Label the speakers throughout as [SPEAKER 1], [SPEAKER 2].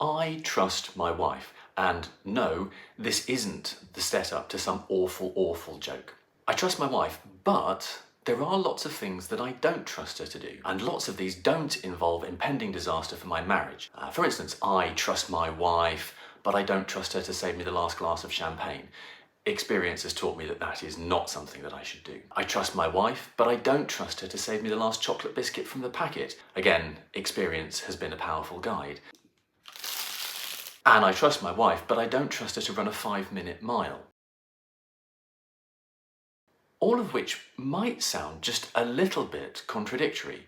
[SPEAKER 1] I trust my wife. And no, this isn't the setup to some awful, awful joke. I trust my wife, but there are lots of things that I don't trust her to do. And lots of these don't involve impending disaster for my marriage. For instance, I trust my wife, but I don't trust her to save me the last glass of champagne. Experience has taught me that that is not something that I should do. I trust my wife, but I don't trust her to save me the last chocolate biscuit from the packet. Again, experience has been a powerful guide. And I trust my wife, but I don't trust her to run a 5-minute mile. All of which might sound just a little bit contradictory.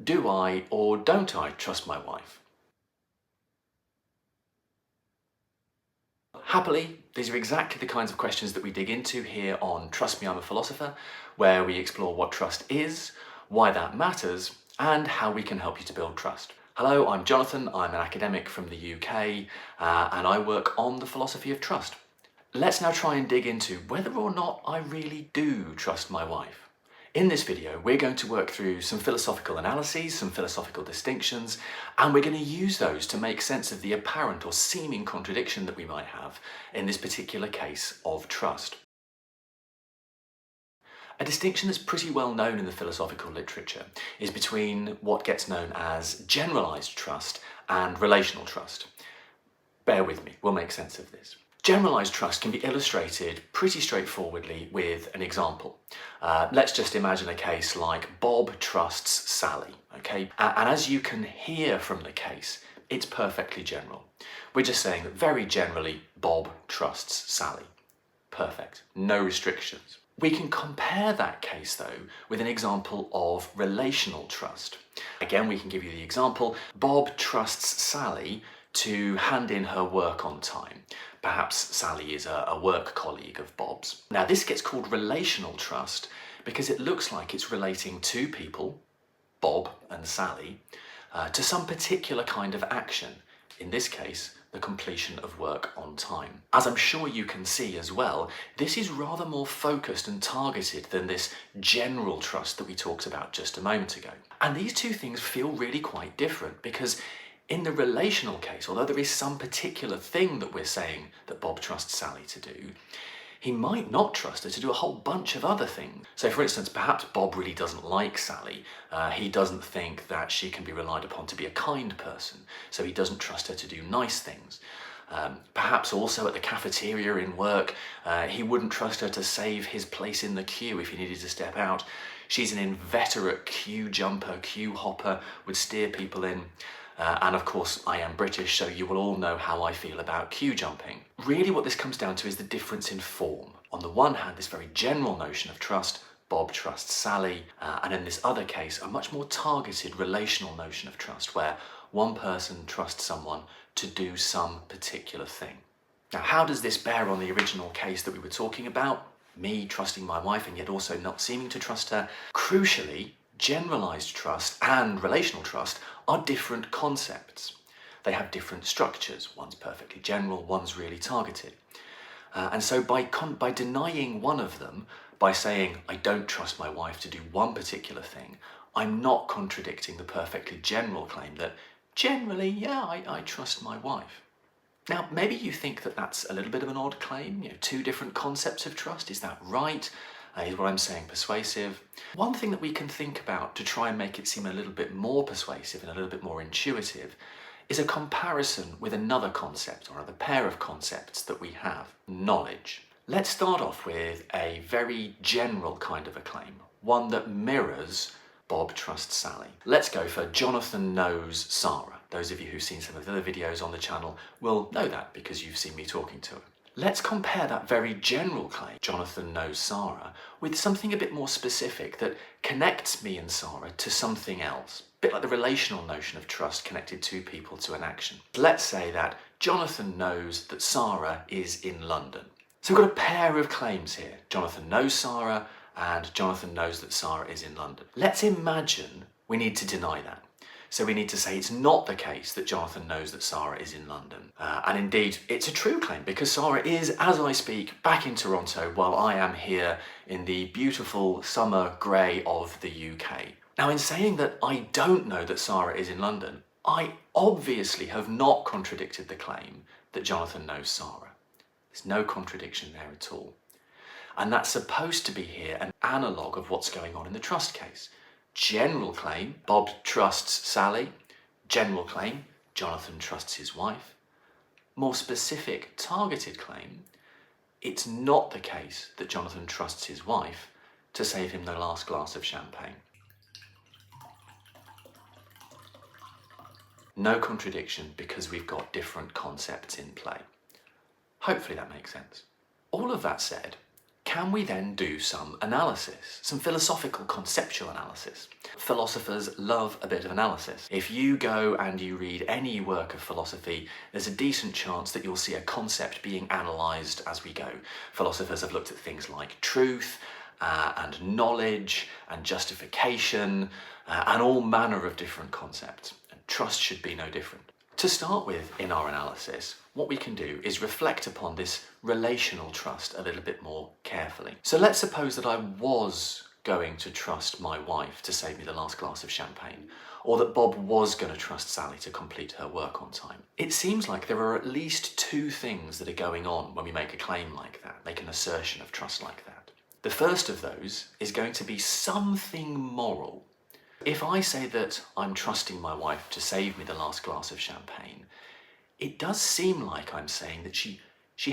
[SPEAKER 1] Do I or don't I trust my wife? Happily, these are exactly the kinds of questions that we dig into here on Trust Me, I'm a Philosopher, where we explore what trust is, why that matters, and how we can help you to build trust. Hello, I'm Jonathan, I'm an academic from the UK, and I work on the philosophy of trust. Let's now try and dig into whether or not I really do trust my wife. In this video, we're going to work through some philosophical analyses, some philosophical distinctions, and we're going to use those to make sense of the apparent or seeming contradiction that we might have in this particular case of trust. A distinction that's pretty well known in the philosophical literature is between what gets known as generalized trust and relational trust. Bear with me, we'll make sense of this. Generalised trust can be illustrated pretty straightforwardly with an example. Let's just imagine a case like Bob trusts Sally, okay? And as you can hear from the case, it's perfectly general. We're just saying that very generally, Bob trusts Sally. Perfect, no restrictions. We can compare that case though with an example of relational trust. Again, we can give you the example, Bob trusts Sally to hand in her work on time. Perhaps Sally is a work colleague of Bob's. Now this gets called relational trust because it looks like it's relating two people, Bob and Sally, to some particular kind of action. In this case, the completion of work on time. As I'm sure you can see as well, this is rather more focused and targeted than this general trust that we talked about just a moment ago. And these two things feel really quite different because in the relational case, although there is some particular thing that we're saying that Bob trusts Sally to do, he might not trust her to do a whole bunch of other things. So for instance, perhaps Bob really doesn't like Sally. He doesn't think that she can be relied upon to be a kind person, so he doesn't trust her to do nice things. Perhaps also at the cafeteria in work, he wouldn't trust her to save his place in the queue if he needed to step out. She's an inveterate queue jumper, queue hopper, would steer people in. And of course, I am British, so you will all know how I feel about queue jumping. Really what this comes down to is the difference in form. On the one hand, this very general notion of trust, Bob trusts Sally, and in this other case, a much more targeted relational notion of trust, where one person trusts someone to do some particular thing. Now, how does this bear on the original case that we were talking about? Me trusting my wife and yet also not seeming to trust her. Crucially, generalized trust and relational trust are different concepts. They have different structures. One's perfectly general, one's really targeted. And so by denying one of them, by saying, I don't trust my wife to do one particular thing, I'm not contradicting the perfectly general claim that generally, yeah, I trust my wife. Now, maybe you think that that's a little bit of an odd claim, two different concepts of trust, is that right? Is what I'm saying persuasive? One thing that we can think about to try and make it seem a little bit more persuasive and a little bit more intuitive is a comparison with another concept or another pair of concepts that we have, knowledge. Let's start off with a very general kind of a claim, one that mirrors Bob trusts Sally. Let's go for Jonathan knows Sarah. Those of you who've seen some of the other videos on the channel will know that because you've seen me talking to her. Let's compare that very general claim, Jonathan knows Sarah, with something a bit more specific that connects me and Sarah to something else. A bit like the relational notion of trust connected two people to an action. Let's say that Jonathan knows that Sarah is in London. So we've got a pair of claims here. Jonathan knows Sarah and Jonathan knows that Sarah is in London. Let's imagine we need to deny that. So we need to say it's not the case that Jonathan knows that Sarah is in London. And indeed, it's a true claim because Sarah is, as I speak, back in Toronto while I am here in the beautiful summer grey of the UK. Now, in saying that I don't know that Sarah is in London, I obviously have not contradicted the claim that Jonathan knows Sarah. There's no contradiction there at all. And that's supposed to be here an analogue of what's going on in the trust case. General claim, Bob trusts Sally. General claim, Jonathan trusts his wife. More specific, targeted claim, it's not the case that Jonathan trusts his wife to save him the last glass of champagne. No contradiction because we've got different concepts in play. Hopefully that makes sense. All of that said, can we then do some analysis, some philosophical conceptual analysis? Philosophers love a bit of analysis. If you go and you read any work of philosophy, there's a decent chance that you'll see a concept being analysed as we go. Philosophers have looked at things like truth, and knowledge, and justification, and all manner of different concepts. And trust should be no different. To start with, in our analysis, what we can do is reflect upon this relational trust a little bit more carefully. So let's suppose that I was going to trust my wife to save me the last glass of champagne, or that Bob was going to trust Sally to complete her work on time. It seems like there are at least two things that are going on when we make a claim like that, make an assertion of trust like that. The first of those is going to be something moral. If I say that I'm trusting my wife to save me the last glass of champagne, it does seem like I'm saying that she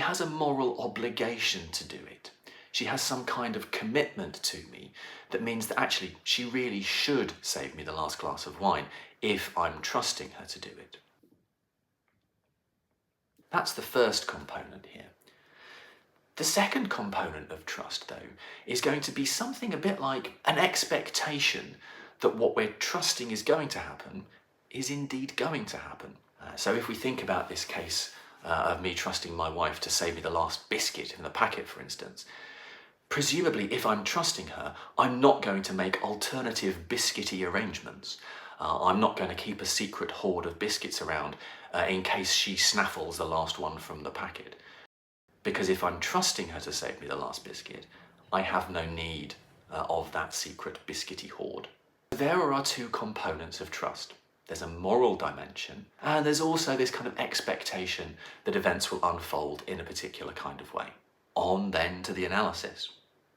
[SPEAKER 1] has a moral obligation to do it. She has some kind of commitment to me that means that actually she really should save me the last glass of wine if I'm trusting her to do it. That's the first component here. The second component of trust, though, is going to be something a bit like an expectation that what we're trusting is going to happen is indeed going to happen. So if we think about this case of me trusting my wife to save me the last biscuit in the packet, for instance, presumably if I'm trusting her, I'm not going to make alternative biscuity arrangements. I'm not going to keep a secret hoard of biscuits around in case she snaffles the last one from the packet. Because if I'm trusting her to save me the last biscuit, I have no need of that secret biscuity hoard. There are our two components of trust. There's a moral dimension, and there's also this kind of expectation that events will unfold in a particular kind of way. On then to the analysis.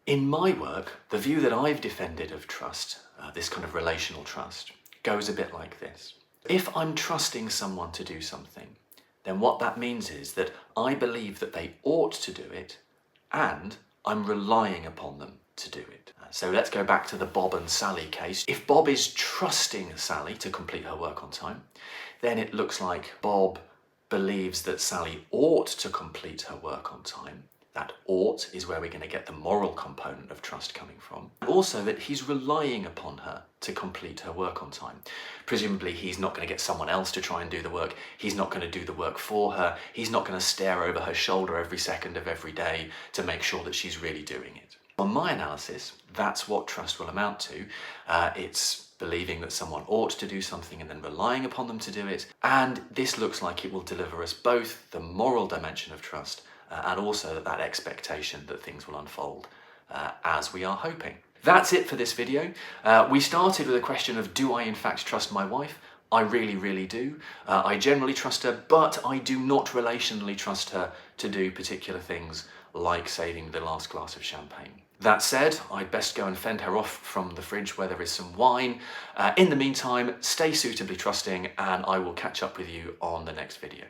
[SPEAKER 1] In my work, the view that I've defended of trust, this kind of relational trust, goes a bit like this. If I'm trusting someone to do something, then what that means is that I believe that they ought to do it, and I'm relying upon them to do it. So let's go back to the Bob and Sally case. If Bob is trusting Sally to complete her work on time, then it looks like Bob believes that Sally ought to complete her work on time. That ought is where we're going to get the moral component of trust coming from. Also that he's relying upon her to complete her work on time. Presumably he's not going to get someone else to try and do the work. He's not going to do the work for her. He's not going to stare over her shoulder every second of every day to make sure that she's really doing it. On my analysis, that's what trust will amount to. It's believing that someone ought to do something and then relying upon them to do it. And this looks like it will deliver us both the moral dimension of trust and also that expectation that things will unfold as we are hoping. That's it for this video. We started with a question of, do I in fact trust my wife? I really, really do. I generally trust her, but I do not relationally trust her to do particular things like saving the last glass of champagne. That said, I'd best go and fend her off from the fridge where there is some wine. In the meantime, stay suitably trusting, and I will catch up with you on the next video.